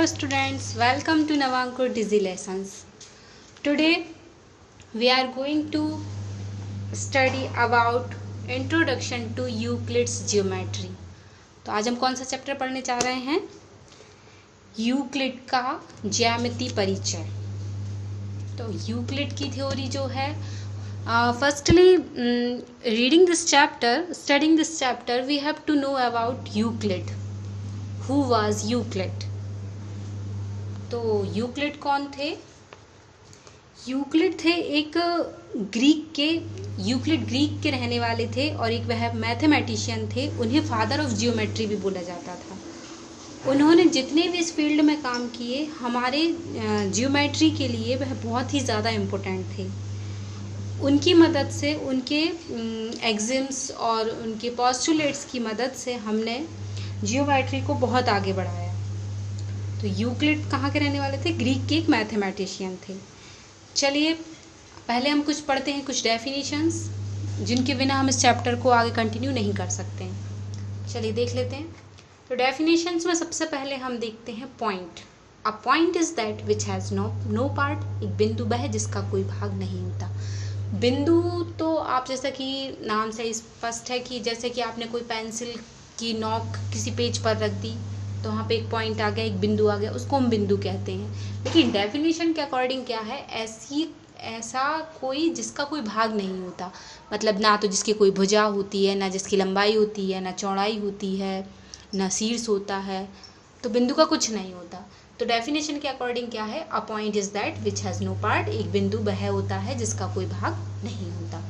students, welcome to Navankur Dizzy Lessons. Today we are going to study about Introduction to Euclid's Geometry. तो आज हम कौन सा chapter पढ़ने जा रहे हैं? यूक्लिड का ज्यामिति परिचय. तो यूक्लिड की थ्योरी जो है, firstly, reading this chapter, studying this chapter, we have to know about Euclid. Who was Euclid? तो यूक्लिड कौन थे? यूक्लिड थे एक यूक्लिड ग्रीक के रहने वाले थे और एक वह मैथमेटिशियन थे. उन्हें फादर ऑफ जियोमेट्री भी बोला जाता था. उन्होंने जितने भी इस फील्ड में काम किए, हमारे जियोमेट्री के लिए वह बहुत ही ज़्यादा इम्पोर्टेंट थे. उनकी मदद से, उनके एग्जिम्स और उनके पोस्टुलेट्स की मदद से हमने जियोमेट्री को बहुत आगे बढ़ाया. तो यूक्लिड कहाँ के रहने वाले थे? ग्रीक के एक मैथमेटिशियन थे. चलिए पहले हम कुछ पढ़ते हैं, कुछ डेफिनेशंस जिनके बिना हम इस चैप्टर को आगे कंटिन्यू नहीं कर सकते हैं. चलिए देख लेते हैं. तो डेफिनेशंस में सबसे पहले हम देखते हैं point. A point is that which has no part. एक बिंदु वह है जिसका कोई भाग नहीं होता. बिंदु तो आप जैसा कि नाम से स्पष्ट है कि जैसे कि आपने कोई पेंसिल की नोक किसी पेज पर रख दी तो वहाँ पे एक पॉइंट आ गया, एक बिंदु आ गया, उसको हम बिंदु कहते हैं. लेकिन डेफिनेशन के अकॉर्डिंग क्या है? ऐसा कोई जिसका कोई भाग नहीं होता. मतलब ना तो जिसकी कोई भुजा होती है, ना जिसकी लंबाई होती है, ना चौड़ाई होती है, ना शीर्ष होता है. तो बिंदु का कुछ नहीं होता. तो डेफिनेशन के अकॉर्डिंग क्या है? A point is that which has no part. एक बिंदु वह होता है जिसका कोई भाग नहीं होता.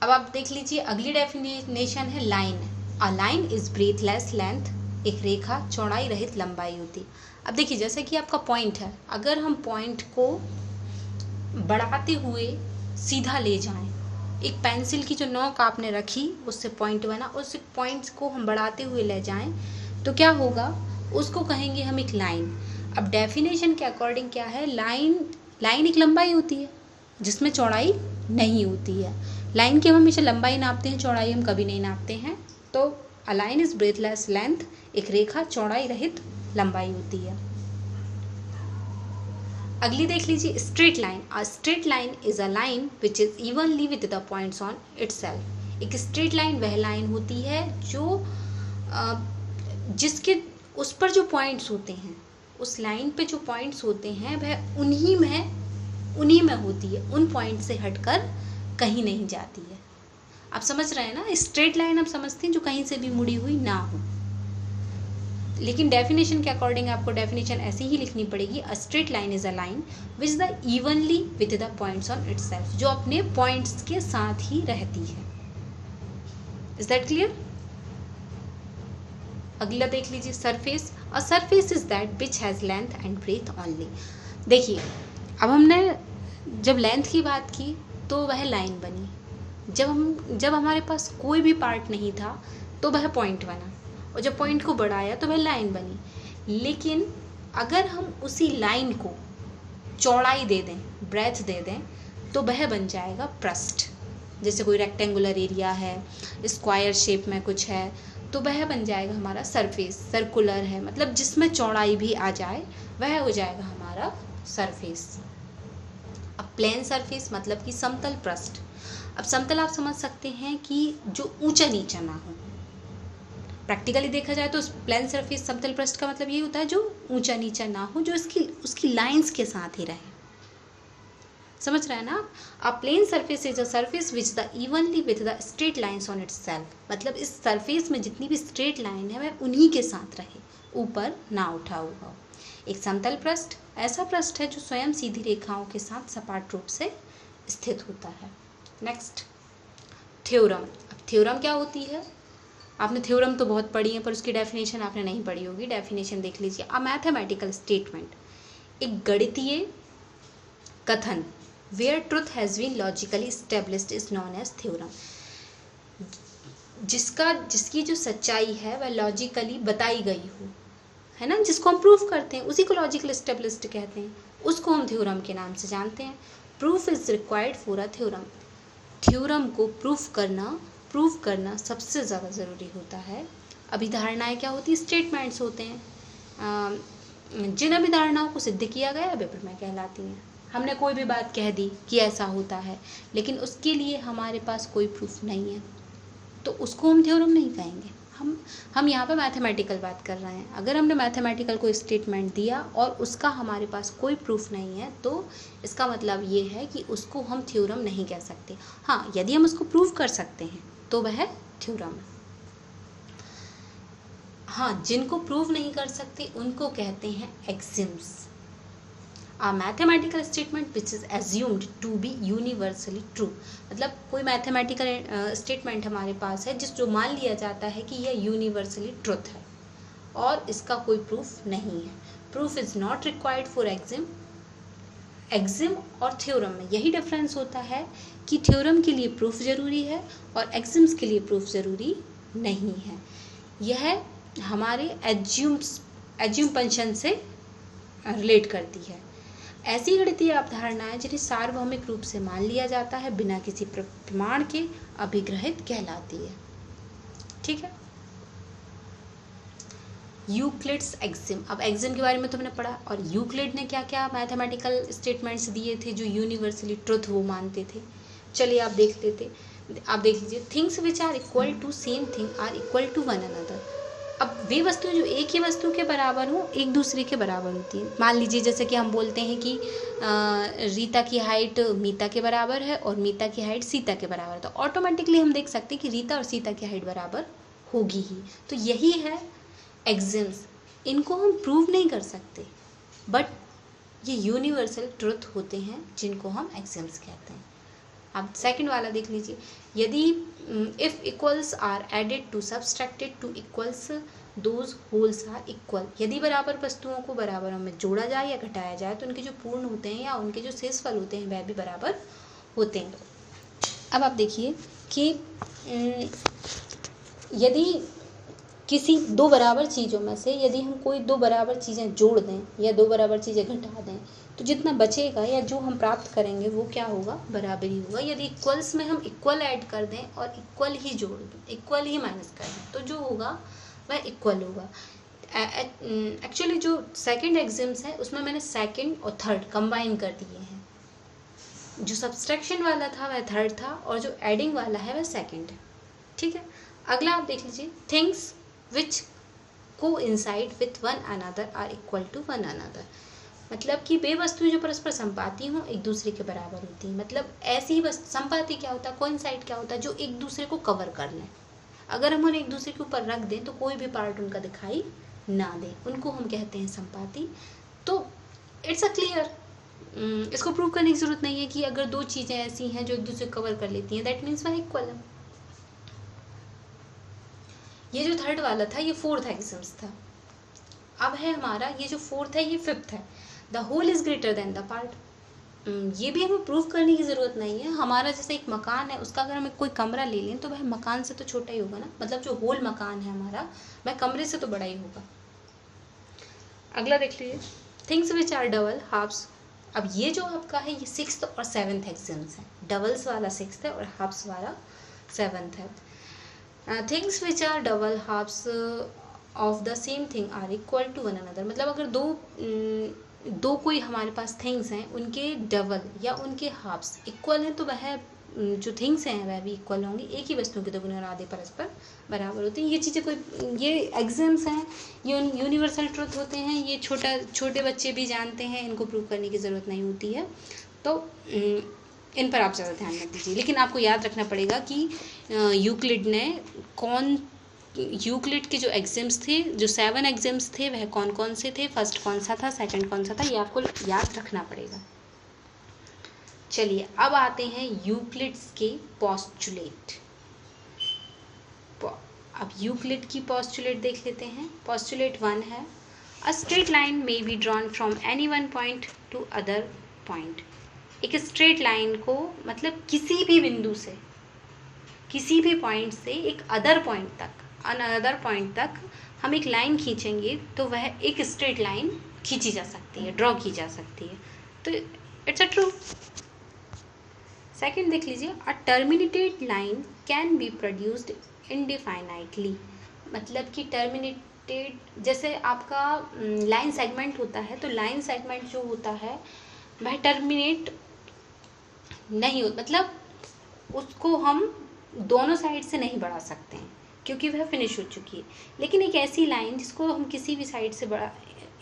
अब आप देख लीजिए, अगली डेफिनेशन है line. A line is breathless length. एक रेखा चौड़ाई रहित लंबाई होती. अब देखिए, जैसे कि आपका पॉइंट है, अगर हम पॉइंट को बढ़ाते हुए सीधा ले जाएं, एक पेंसिल की जो नोक आपने रखी उससे पॉइंट बना, उस पॉइंट्स को हम बढ़ाते हुए ले जाएं तो क्या होगा? उसको कहेंगे हम एक लाइन. अब डेफिनेशन के अकॉर्डिंग क्या है? लाइन एक लंबाई होती है जिसमें चौड़ाई नहीं होती है. लाइन की हम हमेशा लंबाई नापते हैं, चौड़ाई हम कभी नहीं नापते हैं. तो a line is breathless length. एक रेखा चौड़ाई रहित लंबाई होती है. अगली देख लीजिए, straight line. A straight line is a line which is evenly with the points on itself. एक स्ट्रेट लाइन वह लाइन होती है जो जिसके उस पर जो पॉइंट्स होते हैं, उस लाइन पे जो पॉइंट्स होते हैं वह उन्हीं में होती है. उन पॉइंट से हटकर कहीं नहीं जाती है. आप समझ रहे हैं ना? स्ट्रेट लाइन आप समझते हैं जो कहीं से भी मुड़ी हुई ना हो. लेकिन डेफिनेशन के अकॉर्डिंग आपको डेफिनेशन ऐसे ही लिखनी पड़ेगी. A straight line is a line which the evenly with the points on itself. जो अपने पॉइंट्स के साथ ही रहती है. Is that clear? अगला देख लीजिए, surface. A surface is that which has length and breadth only. देखिए, अब हमने जब लेंथ की बात की तो वह लाइन बनी. जब हमारे पास कोई भी पार्ट नहीं था तो वह पॉइंट बना, और जब पॉइंट को बढ़ाया तो वह लाइन बनी. लेकिन अगर हम उसी लाइन को चौड़ाई दे दें, ब्रेथ दे दें, तो वह बन जाएगा पृष्ठ. जैसे कोई रेक्टेंगुलर एरिया है, स्क्वायर शेप में कुछ है, तो वह बन जाएगा हमारा सरफेस. सर्कुलर है, मतलब जिसमें चौड़ाई भी आ जाए वह हो जाएगा हमारा सरफेस. अब प्लेन सरफेस मतलब कि समतल पृष्ठ. अब समतल आप समझ सकते हैं कि जो ऊंचा नीचा ना हो. प्रैक्टिकली देखा जाए तो प्लेन सरफेस, समतल पृष्ठ का मतलब ये होता है जो ऊंचा नीचा ना हो, जो उसकी लाइंस के साथ ही रहे. समझ रहे हैं ना? A plane surface is a surface which the evenly with the straight lines on itself. मतलब इस सरफेस में जितनी भी स्ट्रेट लाइन है वह उन्हीं के साथ रहे, ऊपर ना उठा हुआ हो. एक समतल पृष्ठ ऐसा पृष्ठ है जो स्वयं सीधी रेखाओं के साथ सपाट रूप से स्थित होता है. Next, theorem. अब थ्योरम क्या होती है? आपने थ्योरम तो बहुत पढ़ी है, पर उसकी डेफिनेशन आपने नहीं पढ़ी होगी. डेफिनेशन देख लीजिए. A mathematical statement. एक गणितीय कथन where truth has been logically established is known as theorem. जिसकी जो सच्चाई है वह लॉजिकली बताई गई हो, है ना, जिसको हम प्रूफ करते हैं, उसी को लॉजिकल एस्टेब्लिश्ड कहते हैं. उसको हम थ्योरम के नाम से जानते हैं. Proof is required for a theorem. Theorem को प्रूफ करना सबसे ज़्यादा ज़रूरी होता है. अभिधारणाएं क्या होती है? स्टेटमेंट्स होते हैं। जिन अभिधारणाओं को सिद्ध किया गया वे प्रमेय कहलाती हैं। हमने कोई भी बात कह दी कि ऐसा होता है, लेकिन उसके लिए हमारे पास कोई प्रूफ नहीं है, तो उसको हम थ्योरम नहीं कहेंगे। हम यहाँ पे मैथमेटिकल बात कर रहे हैं। अगर हमने मैथमेटिकल कोई स्टेटमेंट दिया और उसका हमारे पास कोई प्रूफ नहीं है, तो इसका मतलब ये है कि उसको हम थ्योरम नहीं कह सकते। हाँ, यदि हम उसको प्रूव कर सकते हैं तो वह थ्योरम है। हाँ, जिनको प्रूव नहीं कर सकते उनको कहते हैं axioms. A mathematical statement which is assumed to be universally true, मतलब कोई मैथमेटिकल स्टेटमेंट हमारे पास है जो मान लिया जाता है कि यह यूनिवर्सली ट्रुथ है और इसका कोई प्रूफ नहीं है। Proof is not required for Exim. Exim और थ्योरम में यही डिफरेंस होता है कि थ्योरम के लिए प्रूफ जरूरी है और एक्सिम्स के लिए प्रूफ जरूरी नहीं है। यह हमारे एज्यूम्पशन से रिलेट करती है। ऐसी गणितीय अवधारणाएं जिन्हें सार्वभौमिक रूप से मान लिया जाता है बिना किसी प्रमाण के अभिग्रहित कहलाती है। ठीक है। Euclid's Exim. अब एक्सिम के बारे में तो हमने पढ़ा, और यूक्लिड ने क्या क्या मैथमेटिकल स्टेटमेंट्स दिए थे जो यूनिवर्सली ट्रुथ वो मानते थे। चलिए आप देख लीजिए। Things which are equal to same thing are equal to one another. अब वे वस्तुएं जो एक ही वस्तु के बराबर हो एक दूसरे के बराबर होती हैं। मान लीजिए जैसे कि हम बोलते हैं कि रीता की हाइट मीता के बराबर है और मीता की हाइट सीता के बराबर है, तो ऑटोमेटिकली हम देख सकते हैं कि रीता और सीता की हाइट बराबर होगी ही। तो यही है एक्सिम्स। इनको हम प्रूव नहीं कर सकते, बट ये यूनिवर्सल ट्रुथ होते हैं जिनको हम एक्सिम्स कहते हैं। अब सेकंड वाला देख लीजिए। यदि if equals are added to subtracted to equals those wholes are equal. यदि बराबर वस्तुओं को बराबरों में जोड़ा जाए या घटाया जाए तो उनके जो पूर्ण होते हैं या उनके जो शेषफल होते हैं वह भी बराबर होते हैं। अब आप देखिए कि यदि किसी दो बराबर चीज़ों में से यदि हम कोई दो बराबर चीज़ें जोड़ दें या दो बराबर चीज़ें घटा दें, तो जितना बचेगा या जो हम प्राप्त करेंगे वो क्या होगा? बराबर ही होगा। यदि इक्वल्स में हम इक्वल ऐड कर दें और इक्वल ही जोड़ दें, इक्वल ही माइनस कर दें, तो जो होगा वह इक्वल होगा। एक्चुअली जो सेकंड एक्सिम्स है उसमें मैंने सेकंड और थर्ड कंबाइन कर दिए हैं। जो सब्सट्रैक्शन वाला था वह थर्ड था और जो एडिंग वाला है वह सेकंड है। ठीक है। अगला आप देख लीजिए। Things which coincide with one another are equal to one another. मतलब कि वे वस्तुएं जो परस्पर संपाती हों एक दूसरे के बराबर होती हैं। मतलब ऐसी वस्तु, संपाती क्या होता है, कोइंसाइड क्या होता है, जो एक दूसरे को कवर कर लें। अगर हम उन्हें एक दूसरे के ऊपर रख दें तो कोई भी पार्ट उनका दिखाई ना दे, उनको हम कहते हैं संपाती। तो इट्स अ क्लियर, इसको प्रूव करने की जरूरत नहीं है कि अगर दो चीजें ऐसी हैं जो एक दूसरे को कवर कर लेती हैं दैट मीन्स वह इक्वल है। ये जो थर्ड वाला था ये फोर्थ एक्सिम्स था। अब है हमारा ये जो फोर्थ है ये फिफ्थ है। The whole is greater than the part. ये भी हमें प्रूफ करने की ज़रूरत नहीं है। हमारा जैसे एक मकान है उसका अगर हम कोई कमरा ले लें तो वह मकान से तो छोटा ही होगा ना। मतलब जो होल मकान है हमारा वह कमरे से तो बड़ा ही होगा। अगला देख लीजिए। Things which are double halves. अब ये जो आपका है ये सिक्स्थ और सेवन्थ एक्सिम्स है। डबल्स वाला सिक्स्थ है और हाफ्स वाला सेवन्थ है। Things which are double halves of the same thing are equal to one another. मतलब अगर दो कोई हमारे पास थिंग्स हैं उनके डबल या उनके हाफ्स इक्वल हैं तो वह जो थिंग्स हैं वह भी इक्वल होंगे। एक ही वस्तु के दोगुने और आधे परस्पर बराबर होते हैं। ये चीज़ें ये एक्सिम्स हैं, ये यूनिवर्सल ट्रुथ होते हैं। ये छोटे बच्चे भी जानते हैं, इनको प्रूव करने की ज़रूरत नहीं होती है। तो इन पर आप ज़्यादा ध्यान रख दीजिए। लेकिन आपको याद रखना पड़ेगा कि यूक्लिड के जो एग्जाम्स थे, जो 7 एग्जाम्स थे वह कौन कौन से थे, फर्स्ट कौन सा था, सेकंड कौन सा था, ये आपको याद रखना पड़ेगा। चलिए अब आते हैं यूक्लिड्स के पोस्टुलेट। अब यूक्लिड की पोस्टुलेट देख लेते हैं। पोस्टुलेट 1 है, अ straight line may be drawn from any one point two other point. एक स्ट्रेट लाइन को मतलब किसी भी बिंदु से, किसी भी पॉइंट से एक अदर पॉइंट तक हम एक लाइन खींचेंगे तो वह एक स्ट्रेट लाइन खींची जा सकती है, ड्रॉ की जा सकती है। तो इट्स अ ट्रू। सेकंड देख लीजिए, a terminated line can be produced indefinitely. मतलब कि टर्मिनेटेड, जैसे आपका लाइन सेगमेंट होता है, तो लाइन सेगमेंट जो होता है वह टर्मिनेट नहीं हो, मतलब उसको हम दोनों साइड से नहीं बढ़ा सकते हैं क्योंकि वह फिनिश हो चुकी है। लेकिन एक ऐसी लाइन जिसको हम किसी भी साइड से बढ़ा,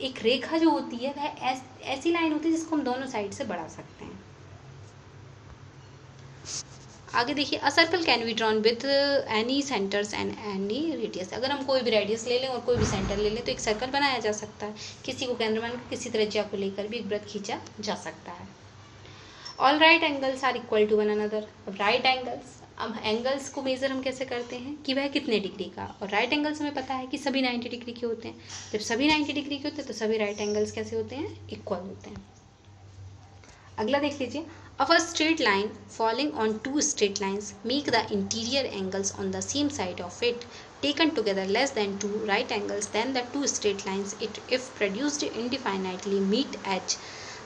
एक रेखा जो होती है वह ऐसी लाइन होती है जिसको हम दोनों साइड से बढ़ा सकते हैं। आगे देखिए, a circle can be drawn with any centres and any radius. अगर हम कोई भी रेडियस ले लें और कोई भी सेंटर ले लें तो एक सर्कल बनाया जा सकता है। किसी को केंद्र मानकर किसी त्रिज्या को लेकर भी एक वृत्त खींचा जा सकता है। All right angles are equal to one another. अब राइट एंगल्स, अब एंगल्स को मेजर हम कैसे करते हैं कि वह कितने डिग्री का, और राइट एंगल्स हमें पता है कि सभी 90 डिग्री के होते हैं। जब सभी 90 डिग्री के होते हैं तो सभी राइट एंगल्स कैसे होते हैं, इक्वल होते हैं। अगला देख लीजिए, of a straight line falling on two straight lines make the interior angles on the same side of it taken together less than two right angles, then the two straight lines if produced indefinitely meet at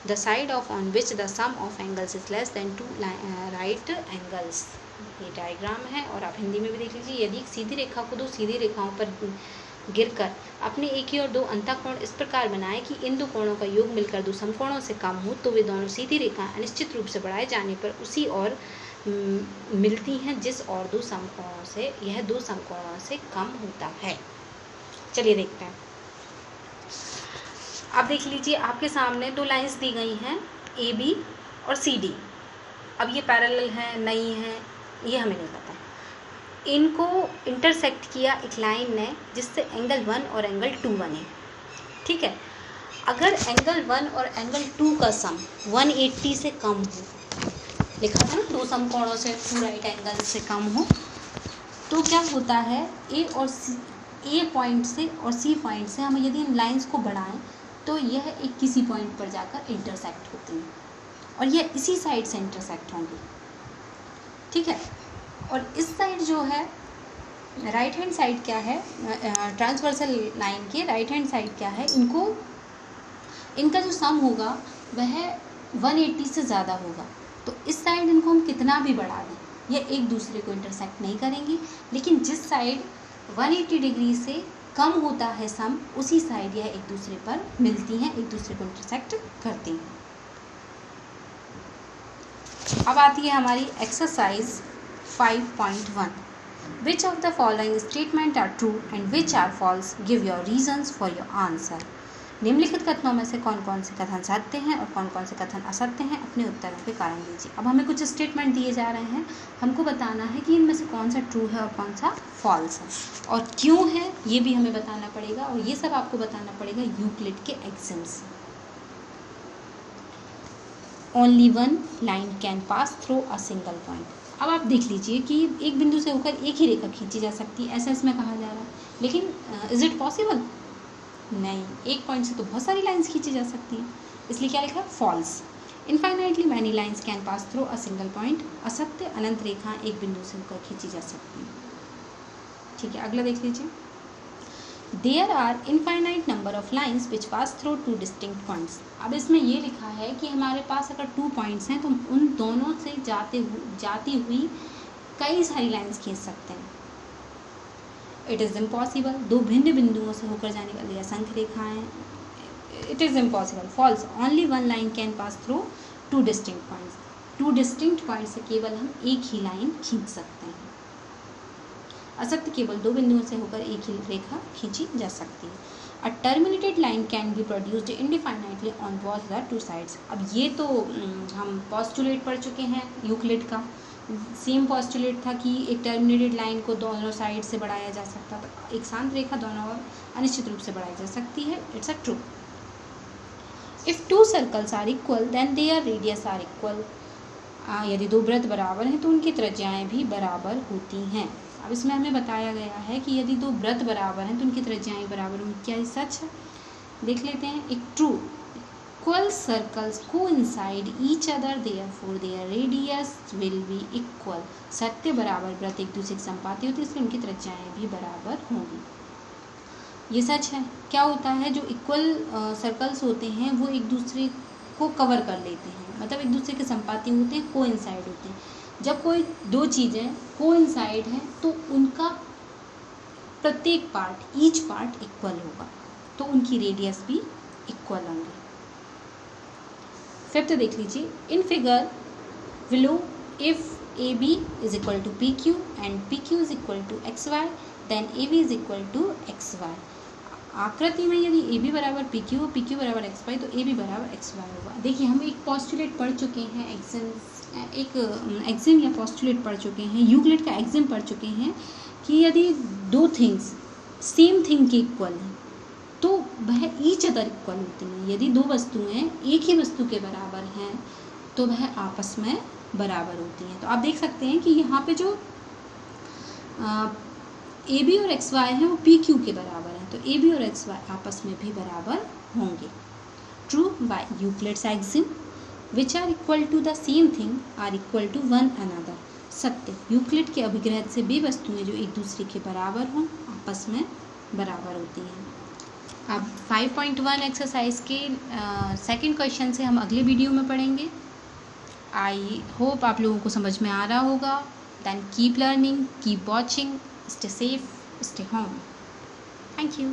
the side of on which the sum of angles is less than two right angles। ये diagram है और आप हिंदी में भी देख लीजिए। यदि एक सीधी रेखा को दो सीधी रेखाओं पर गिरकर अपने एक ही और दो अंतःकोण इस प्रकार बनाए कि इन दो कोणों का योग मिलकर दो समकोणों से कम हो, तो वे दोनों सीधी रेखाएं अनिश्चित रूप से बढ़ाए जाने पर उसी और मिलती हैं जिस और दो समकोणों से यह दो समकोणों से कम होता है। चलिए देखते हैं। आप देख लीजिए, आपके सामने दो लाइंस दी गई हैं, ए बी और सी डी। अब ये पैरेलल है नहीं है ये हमें नहीं पता। इनको इंटरसेक्ट किया एक लाइन ने जिससे एंगल 1 और एंगल 2 बने। ठीक है, अगर एंगल 1 और एंगल 2 का सम 180 से कम हो, लिखा था ना दो समकोणों से टू राइट एंगल से कम हो, तो क्या होता है, ए पॉइंट से और सी पॉइंट से हम यदि इन लाइंस को बढ़ाएं तो यह एक किसी पॉइंट पर जाकर इंटरसेक्ट होती हैं और यह इसी साइड से इंटरसेक्ट होंगी। ठीक है, और इस साइड जो है राइट हैंड साइड क्या है, ट्रांसवर्सल लाइन के राइट हैंड साइड क्या है, इनका जो सम होगा वह 180 से ज़्यादा होगा। तो इस साइड इनको हम कितना भी बढ़ा दें यह एक दूसरे को इंटरसेक्ट नहीं करेंगी, लेकिन जिस साइड 180 डिग्री से कम होता है सम, उसी साइड यह एक दूसरे पर मिलती हैं, एक दूसरे को इंटरसेक्ट करती हैं। अब आती है हमारी exercise 5.1। Which of the following statement are true and which are false? Give your reasons for your answer. निम्नलिखित कथनों में से कौन कौन से कथन सत्य हैं और कौन कौन से कथन असत्य हैं, अपने उत्तरों के कारण दीजिए। अब हमें कुछ स्टेटमेंट दिए जा रहे हैं, हमको बताना है कि इनमें से कौन सा ट्रू है और कौन सा फॉल्स है और क्यों है ये भी हमें बताना पड़ेगा, और ये सब आपको बताना पड़ेगा यूक्लिड के एग्जाम से। Only one line can pass through a single point. अब आप देख लीजिए कि एक बिंदु से होकर एक ही रेखा खींची जा सकती है, ऐसा इसमें कहा जा रहा है, लेकिन इज इट पॉसिबल? नहीं, एक पॉइंट से तो बहुत सारी लाइंस खींची जा सकती हैं, इसलिए क्या लिखा है, false. Infinitely many lines can pass through a single point. असत्य, अनंत रेखा एक बिंदु से होकर खींची जा सकती हैं। ठीक है, अगला देख लीजिए। There are infinite number of lines which pass through two distinct points। अब इसमें ये लिखा है कि हमारे पास अगर 2 पॉइंट्स हैं तो उन दोनों से जाती हुई कई सारी लाइंस खींच सकते हैं। इट इज़ इम्पॉसिबल, दो भिन्न बिंदुओं से होकर जाने वाली असंख्य रेखाएं। It is impossible. False, only one line can pass through two distinct points. 2 distinct point से केवल हम एक ही लाइन खींच सकते हैं। असत्य, केवल 2 बिंदुओं से होकर एक ही रेखा खींची जा सकती है। A terminated line can be produced indefinitely on both the two sides. अब ये तो हम पॉस्टुलेट पढ़ चुके हैं यूक्लिड का। सेम पॉस्टुलेट था कि एक टर्मिनेटेड लाइन को दोनों साइड से बढ़ाया जा सकता था, एक शांत रेखा दोनों ओर अनिश्चित रूप से बढ़ाई जा सकती है। It's a true. If 2 circles are equal then their radius are equal. यदि 2 वृत्त बराबर हैं तो उनकी त्रिज्याएं भी बराबर होती हैं। अब इसमें हमें बताया गया है कि यदि 2 वृत्त बराबर हैं तो उनकी त्रिज्याएं बराबर होंगी। क्या ये सच है? देख लेते हैं। एक true, equal circles coincide each other therefore there radius will be equal. सत्य, बराबर वृत्त एक दूसरे के संपाती होते हैं, इसलिए उनकी त्रिज्याएं भी बराबर होंगी। ये सच है। क्या होता है, जो इक्वल सर्कल्स होते हैं वो एक दूसरे को कवर कर लेते हैं, मतलब एक दूसरे के संपाती होते हैं, कोइंसाइड होते हैं। जब कोई 2 चीज़ें कोइंसाइड हैं तो उनका प्रत्येक पार्ट, ईच पार्ट इक्वल होगा, तो उनकी रेडियस भी इक्वल होंगे। फिफ्थ देख लीजिए, in figure below if AB is equal to PQ and PQ is equal to XY then AB is equal to XY। आकृति में यदि AB बराबर PQ और PQ बराबर XY तो AB बराबर XY होगा। देखिए हम एक पोस्टुलेट पढ़ चुके हैं, एक एक्सिम या पोस्टुलेट पढ़ चुके हैं, यूक्लिड का एक्सिम पढ़ चुके हैं कि यदि दो थिंग्स सेम थिंग के इक्वल हैं तो वह ईच अदर इक्वल होती हैं। यदि दो वस्तुएं एक ही वस्तु के बराबर हैं तो वह आपस में बराबर होती हैं। तो आप देख सकते हैं कि यहाँ पे जो AB और XY है वो PQ के बराबर है, तो AB और XY आपस में भी बराबर होंगे। True by Euclid's axiom which are equal to the same thing are equal to one another. सत्य, यूक्लिड के अभिग्रह से भी वस्तुएं जो एक दूसरे के बराबर हों आपस में बराबर होती हैं। अब 5.1 एक्सरसाइज के सेकंड क्वेश्चन से हम अगले वीडियो में पढ़ेंगे। आई होप आप लोगों को समझ में आ रहा होगा। Then keep learning, keep watching, stay safe, stay home. Thank you.